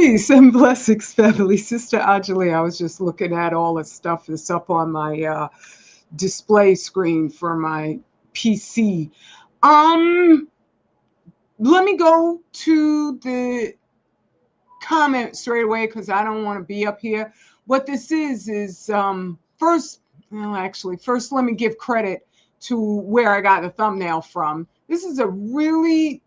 Peace and blessings, family. Sister Anjali, I was just looking at all the stuff that's up on my display screen for my PC. Um, Let me go to the comment straight away because I don't want to be up here. What this is first, well, actually, first let me give credit to where I got the thumbnail from. This is a really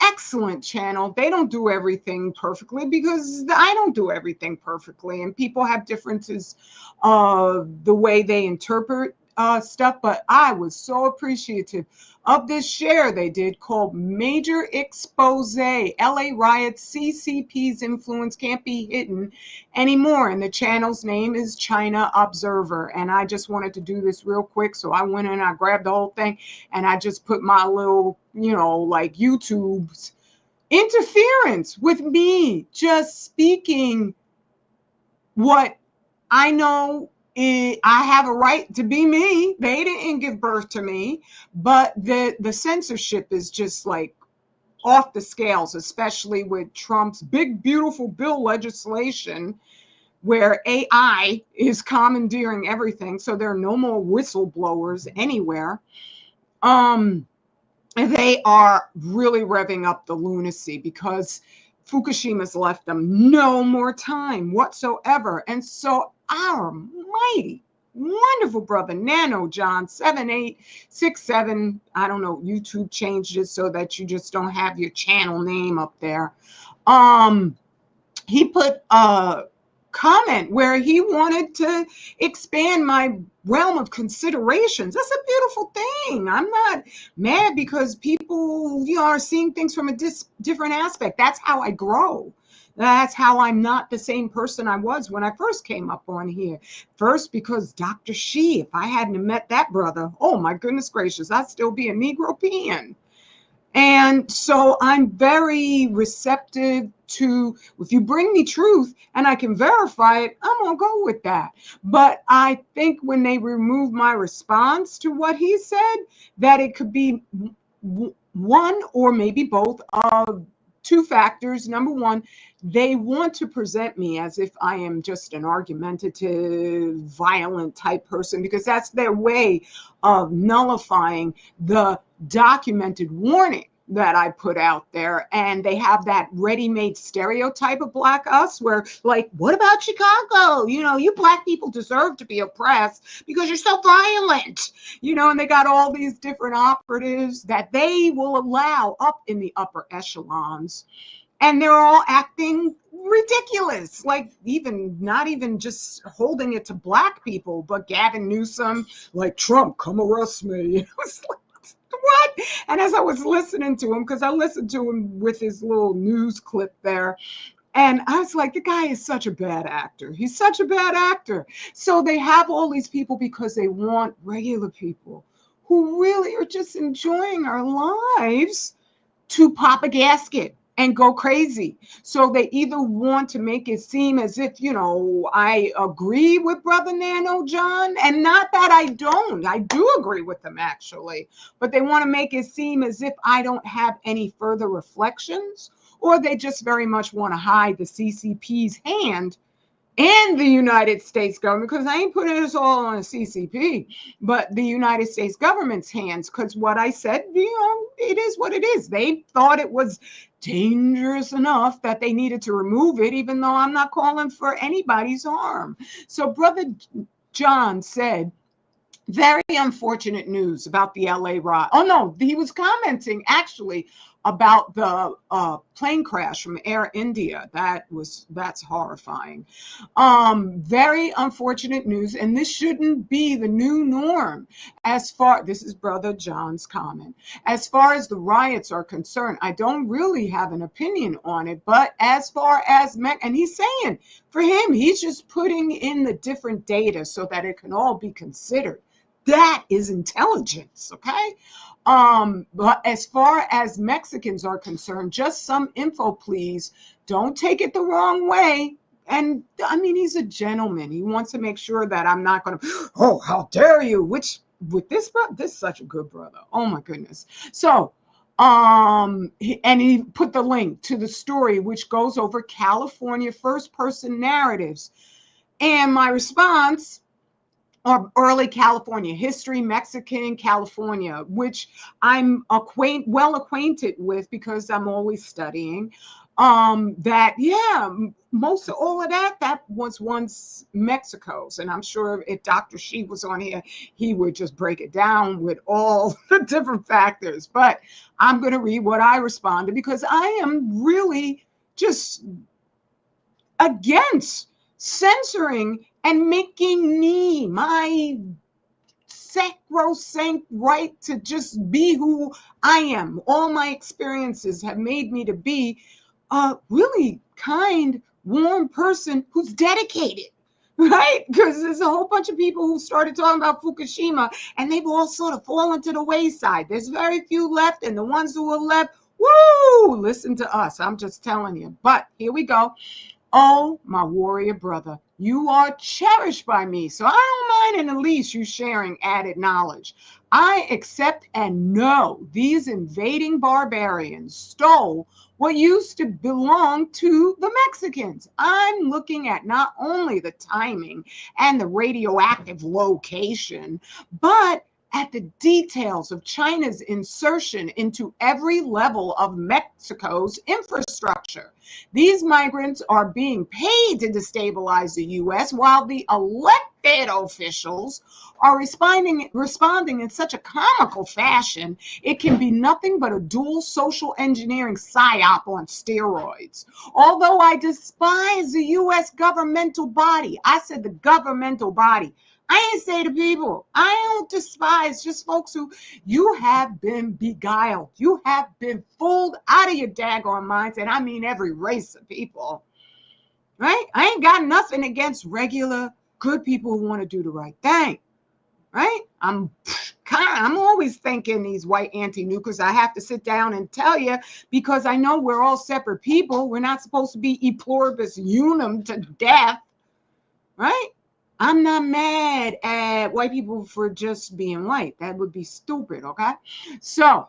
excellent channel. They don't do everything perfectly because I don't do everything perfectly, and people have differences the way they interpret stuff. But I was so appreciative of this share they did called Major Expose. LA Riots, CCP's influence can't be hidden anymore. And the channel's name is China Observer. And I just wanted to do this real quick. So I went in, I grabbed the whole thing, and I just put my little, like YouTube's interference with me just speaking what I know. I have a right to be me. They didn't give birth to me, but the censorship is just like off the scales, especially with Trump's big, beautiful bill legislation where AI is commandeering everything. So there are no more whistleblowers anywhere. They are really revving up the lunacy because Fukushima's left them no more time whatsoever. And so our mighty, wonderful brother, Nano John 7867, I don't know, YouTube changed it so that you just don't have your channel name up there. He put a comment where he wanted to expand my realm of considerations. That's a beautiful thing. I'm not mad because people, are seeing things from a different aspect. That's how I grow. That's how I'm not the same person I was when I first came up on here. First, because Dr. Shi, if I hadn't met that brother, oh my goodness gracious, I'd still be a Negro peon. And so I'm very receptive to, if you bring me truth and I can verify it, I'm going to go with that. But I think when they remove my response to what he said, that it could be one or maybe both of two factors. Number one, they want to present me as if I am just an argumentative, violent type person, because that's their way of nullifying the documented warning that I put out there. And they have that ready-made stereotype of Black us where, like, what about Chicago? You Black people deserve to be oppressed because you're so violent, and they got all these different operatives that they will allow up in the upper echelons. And they're all acting ridiculous, like not even just holding it to Black people, but Gavin Newsom, like, Trump, come arrest me. It was like, what? And as I was listening to him, because I listened to him with his little news clip there, and I was like, the guy is such a bad actor. He's such a bad actor. So they have all these people because they want regular people who really are just enjoying our lives to pop a gasket and go crazy. So they either want to make it seem as if, I agree with Brother Nano John, and not that I don't. I do agree with them, actually. But they want to make it seem as if I don't have any further reflections, or they just very much want to hide the CCP's hand and the United States government, because I ain't putting this all on the CCP, but the United States government's hands, because what I said, it is what it is. They thought it was dangerous enough that they needed to remove it, even though I'm not calling for anybody's harm. So Brother John said, very unfortunate news about the LA riot. Oh no, he was commenting actually about the plane crash from Air India. That's horrifying. Very unfortunate news, and this shouldn't be the new norm. This is Brother John's comment. As far as the riots are concerned, I don't really have an opinion on it, but as far as and he's saying, for him, he's just putting in the different data so that it can all be considered. That is intelligence, okay? But as far as Mexicans are concerned, just some info, please. Don't take it the wrong way. And I mean, he's a gentleman. He wants to make sure that I'm not going to, oh, how dare you? Which with this brother, this is such a good brother. Oh my goodness. So And he put the link to the story, which goes over California first person narratives. And my response, or early California history, Mexican California, which I'm well acquainted with because I'm always studying. That yeah, most of all of that was once Mexico's, and I'm sure if Dr. Shi was on here, he would just break it down with all the different factors. But I'm going to read what I responded because I am really just against censoring and making me my sacrosanct right to just be who I am. All my experiences have made me to be a really kind, warm person who's dedicated. Right? Because there's a whole bunch of people who started talking about Fukushima and they've all sort of fallen to the wayside. There's very few left, and the ones who are left, woo, listen to us. I'm just telling you. But here we go. Oh, my warrior brother, you are cherished by me, so I don't mind in the least you sharing added knowledge. I accept and know these invading barbarians stole what used to belong to the Mexicans. I'm looking at not only the timing and the radioactive location, but at the details of China's insertion into every level of Mexico's infrastructure. These migrants are being paid to destabilize the U.S., while the elected officials are responding in such a comical fashion, it can be nothing but a dual social engineering psyop on steroids. Although I despise the U.S. governmental body, I said the governmental body, I ain't say the people. I don't despise just folks who you have been beguiled. You have been fooled out of your daggone minds. And I mean every race of people, right? I ain't got nothing against regular good people who want to do the right thing, right? I'm always thinking these white anti-nukers. I have to sit down and tell you because I know we're all separate people. We're not supposed to be e pluribus unum to death, right? I'm not mad at white people for just being white. That would be stupid, okay? So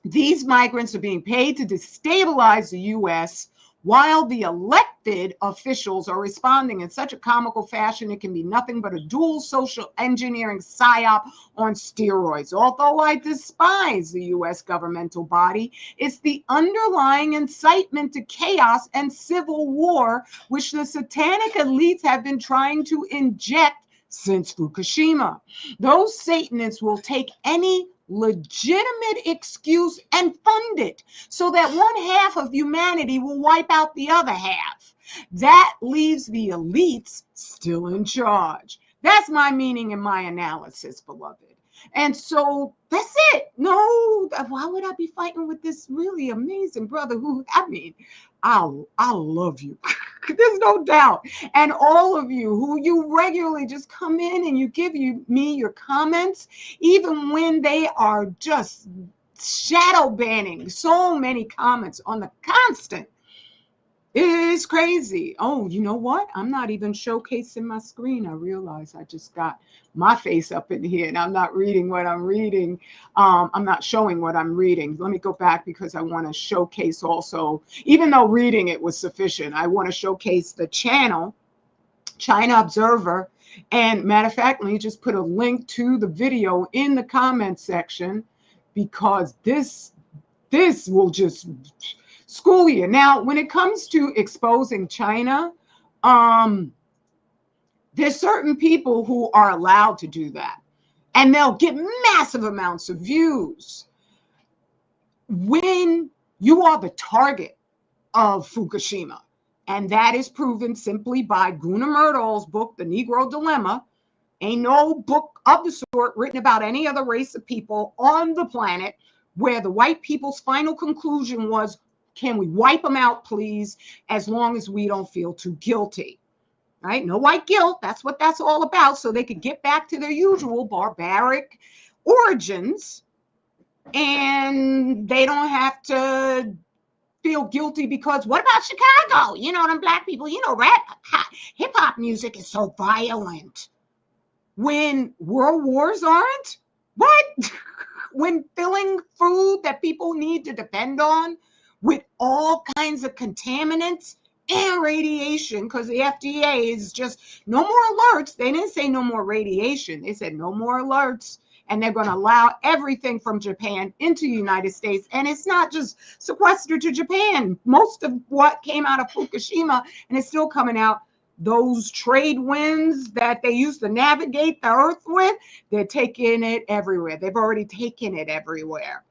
these migrants are being paid to destabilize the U.S. while the elected officials are responding in such a comical fashion, it can be nothing but a dual social engineering psyop on steroids. Although I despise the U.S. governmental body, it's the underlying incitement to chaos and civil war which the satanic elites have been trying to inject since Fukushima. Those Satanists will take any legitimate excuse and fund it so that one half of humanity will wipe out the other half. That leaves the elites still in charge. That's my meaning and my analysis, beloved. And so that's it. No, why would I be fighting with this really amazing brother who, I mean, I love you. There's no doubt. And all of you who you regularly just come in and you give me your comments, even when they are just shadow banning so many comments on the constant. It is crazy. Oh, you know what? I'm not even showcasing my screen. I realize I just got my face up in here and I'm not reading what I'm reading. I'm not showing what I'm reading. Let me go back because I want to showcase also, even though reading it was sufficient, I want to showcase the channel, China Observer. And matter of fact, let me just put a link to the video in the comment section because this will just school you. Now, when it comes to exposing China, there's certain people who are allowed to do that, and they'll get massive amounts of views. When you are the target of Fukushima, and that is proven simply by Gunnar Myrdal's book, The Negro Dilemma. Ain't no book of the sort written about any other race of people on the planet where the white people's final conclusion was, can we wipe them out, please, as long as we don't feel too guilty, right? No white guilt. That's what that's all about. So they could get back to their usual barbaric origins and they don't have to feel guilty because what about Chicago? You know, them black people, you know, rap, hip hop music is so violent. When world wars aren't? What? when filling food that people need to depend on with all kinds of contaminants and radiation, because the FDA is just no more alerts. They didn't say no more radiation. They said no more alerts. And they're going to allow everything from Japan into the United States. And it's not just sequestered to Japan. Most of what came out of Fukushima, and it's still coming out, those trade winds that they used to navigate the earth with, they're taking it everywhere. They've already taken it everywhere.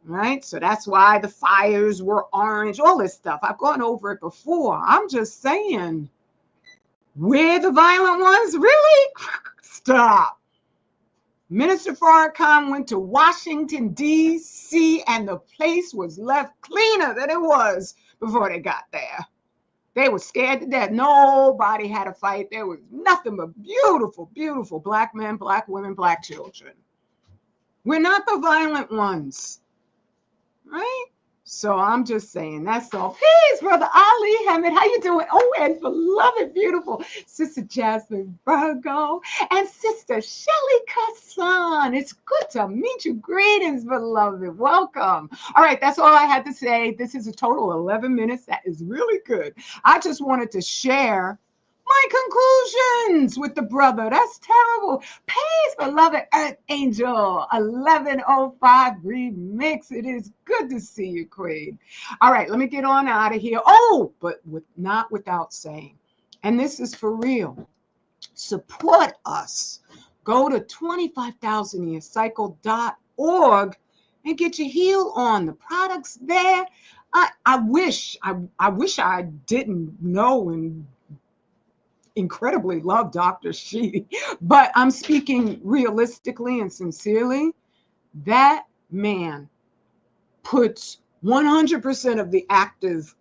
Right? So that's why the fires were orange, all this stuff. I've gone over it before. I'm just saying, we're the violent ones? Really? Stop. Minister Farrakhan went to Washington, D.C., and the place was left cleaner than it was before they got there. They were scared to death. Nobody had a fight. There was nothing but beautiful, beautiful black men, black women, black children. We're not the violent ones, right? So I'm just saying, that's all. Peace, Brother Ali Hammond. How you doing? Oh, and beloved, beautiful Sister Jasmine Virgo and Sister Shelly Kassan. It's good to meet you. Greetings, beloved. Welcome. All right, that's all I had to say. This is a total 11 minutes. That is really good. I just wanted to share my conclusions with the brother. That's terrible. Peace, beloved Earth Angel 1105 remix. It is good to see you, Queen. All right, let me get on out of here. Oh, but not without saying, and this is for real, support us. Go to 25000yearcycle.org and get your heel on. The products there. I wish I didn't know and incredibly love Dr. She, but I'm speaking realistically and sincerely. That man puts 100% of the active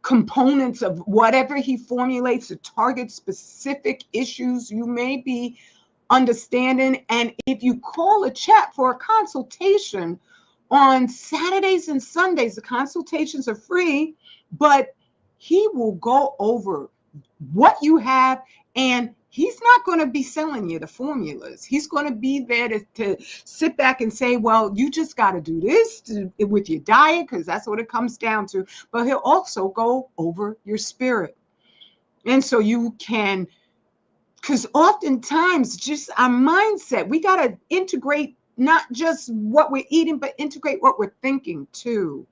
components of whatever he formulates to target specific issues you may be understanding. And if you call a chat for a consultation on Saturdays and Sundays, the consultations are free, but he will go over what you have, and he's not going to be selling you the formulas. He's going to be there to sit back and say, well, you just got to do this with your diet, because that's what it comes down to. But he'll also go over your spirit. And so you can, because oftentimes just our mindset, we got to integrate not just what we're eating, but integrate what we're thinking too.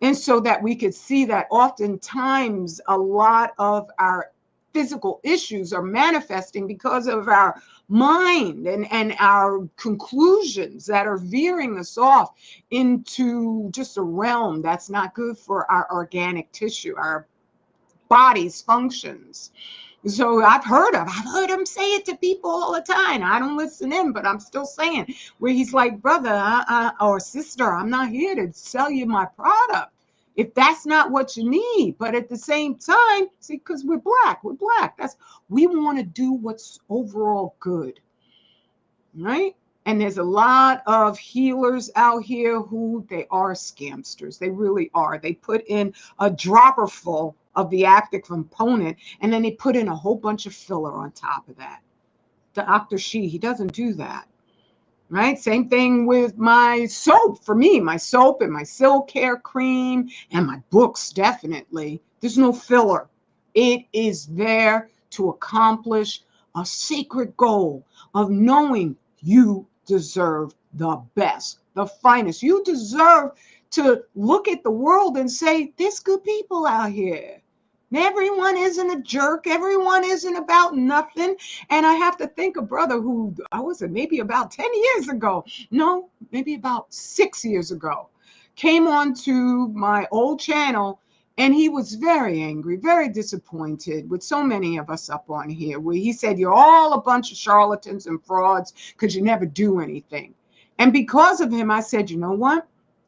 And so that we could see that oftentimes a lot of our physical issues are manifesting because of our mind and our conclusions that are veering us off into just a realm that's not good for our organic tissue, our body's functions. So I've heard him say it to people all the time. I don't listen in, but I'm still saying, where he's like, brother or sister, I'm not here to sell you my product if that's not what you need. But at the same time, see, because we're black, we want to do what's overall good, right? And there's a lot of healers out here who they are scamsters. They really are. They put in a dropper full of the active component, and then they put in a whole bunch of filler on top of that. Dr. She, he doesn't do that, right? Same thing with my soap. For me, my soap and my silk hair cream and my books, definitely. There's no filler. It is there to accomplish a sacred goal of knowing you deserve the best, the finest. You deserve to look at the world and say, there's good people out here. Everyone isn't a jerk. Everyone isn't about nothing. And I have to think of brother who, I was maybe about 10 years ago. No, maybe about 6 years ago. Came onto my old channel, and he was very angry, very disappointed with so many of us up on here, where he said, you're all a bunch of charlatans and frauds because you never do anything. And because of him, I said, you know what?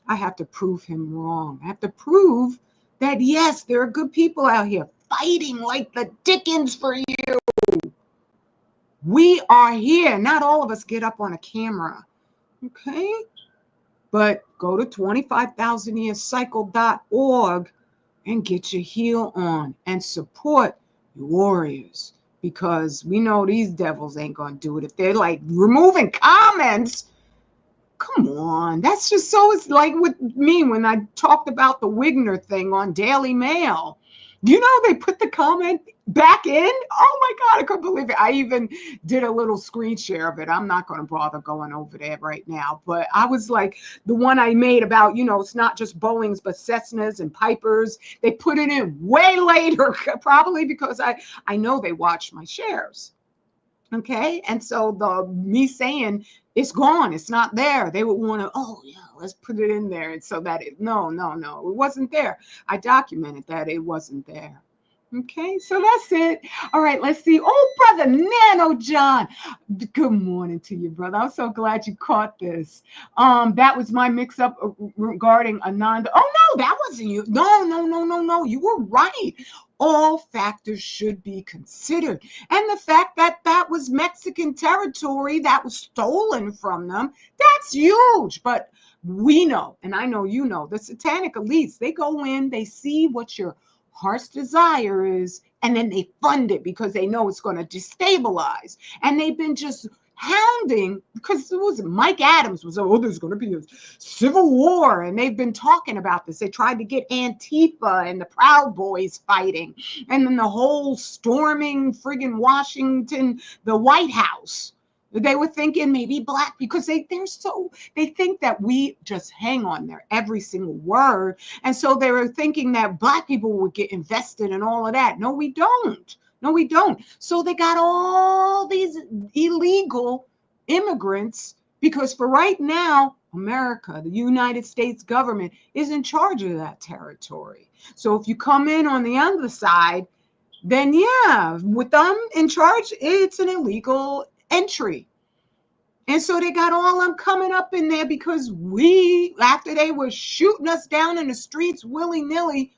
I have to prove him wrong. I have to prove that, yes, there are good people out here fighting like the dickens for you. We are here. Not all of us get up on a camera, okay? But go to 25000yearcycle.org and get your heel on and support your warriors, because we know these devils ain't going to do it. If they're like removing comments, Come on. That's just so, it's like with me when I talked about the Wigner thing on Daily Mail. You know, they put the comment back in. Oh my God, I couldn't believe it. I even did a little screen share of it. I'm not going to bother going over there right now. But I was like, the one I made about, it's not just Boeings, but Cessnas and Pipers. They put it in way later, probably because I know they watched my shares. Okay. And so me saying it's gone, it's not there, they would want to, oh yeah, let's put it in there. And so that no, it wasn't there. I documented that it wasn't there. Okay, so that's it. All right, let's see. Oh, brother Nano John. Good morning to you, brother. I'm so glad you caught this. That was my mix-up regarding Ananda. Oh no, that wasn't you. No. You were right. All factors should be considered. And the fact that that was Mexican territory that was stolen from them, that's huge. But we know, and I know you know, the satanic elites, they go in, they see what your heart's desire is, and then they fund it because they know it's going to destabilize. And they've been just hounding, because it was Mike Adams was, oh, there's going to be a civil war, and they've been talking about this. They tried to get Antifa and the Proud Boys fighting, and then the whole storming friggin' Washington, the White House. They were thinking maybe black, because they think that we just hang on their every single word. And so they were thinking that black people would get invested in all of that. No, we don't. No, we don't. So they got all these illegal immigrants, because for right now, America, the United States government, is in charge of that territory. So if you come in on the other side, then yeah, with them in charge, it's an illegal entry. And so they got all them coming up in there because after they were shooting us down in the streets willy-nilly,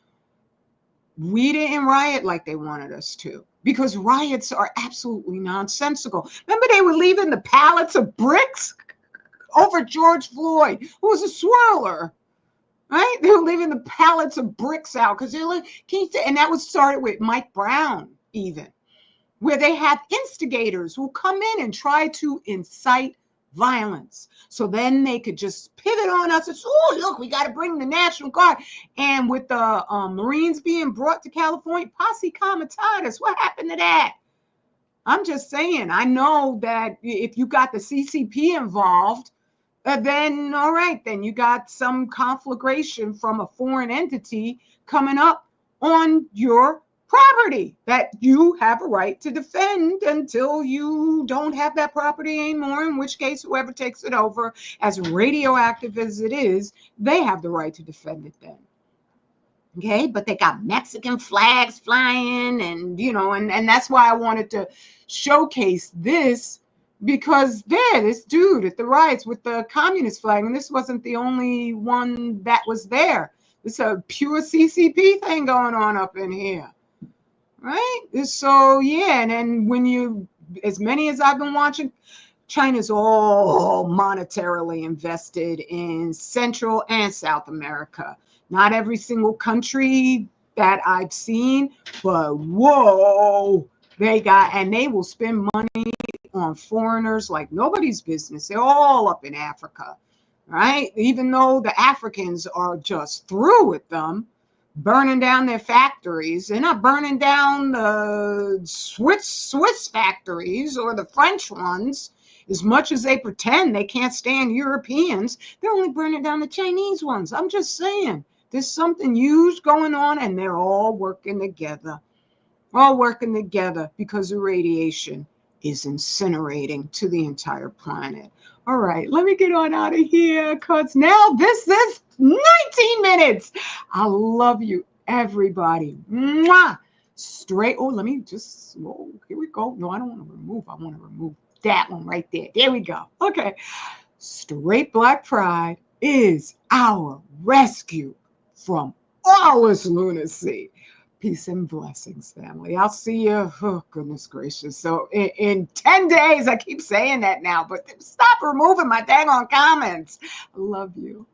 we didn't riot like they wanted us to, because riots are absolutely nonsensical. Remember, they were leaving the pallets of bricks over George Floyd, who was a swirler, right? They were leaving the pallets of bricks out because they're like, and that was started with Mike Brown, even, where they have instigators who come in and try to incite violence. So then they could just pivot on us and say, oh, look, we got to bring the National Guard. And with the Marines being brought to California, posse comitatus, what happened to that? I'm just saying, I know that if you got the CCP involved, then all right, then you got some conflagration from a foreign entity coming up on your property that you have a right to defend until you don't have that property anymore, in which case whoever takes it over, as radioactive as it is, they have the right to defend it then. Okay, but they got Mexican flags flying, and and that's why I wanted to showcase this, because this dude at the riots with the communist flag, and this wasn't the only one that was there. It's a pure CCP thing going on up in here. Right? So, yeah, and then when as many as I've been watching, China's all monetarily invested in Central and South America. Not every single country that I've seen, but whoa, they will spend money on foreigners like nobody's business. They're all up in Africa, right? Even though the Africans are just through with them, burning down their factories. They're not burning down the Swiss factories or the French ones as much as they pretend they can't stand Europeans. They're only burning down the Chinese ones. I'm just saying, there's something huge going on, and they're all working together. All working together because the radiation is incinerating to the entire planet. All right, let me get on out of here, because now this is 19 minutes. I love you, everybody. Mwah! Straight. Oh, let me just, here we go. No, I don't want to remove. I want to remove that one right there. There we go. Okay. Straight Black Pride is our rescue from all this lunacy. Peace and blessings, family. I'll see you. Oh, goodness gracious. So in 10 days, I keep saying that now, but stop removing my dang on comments. I love you.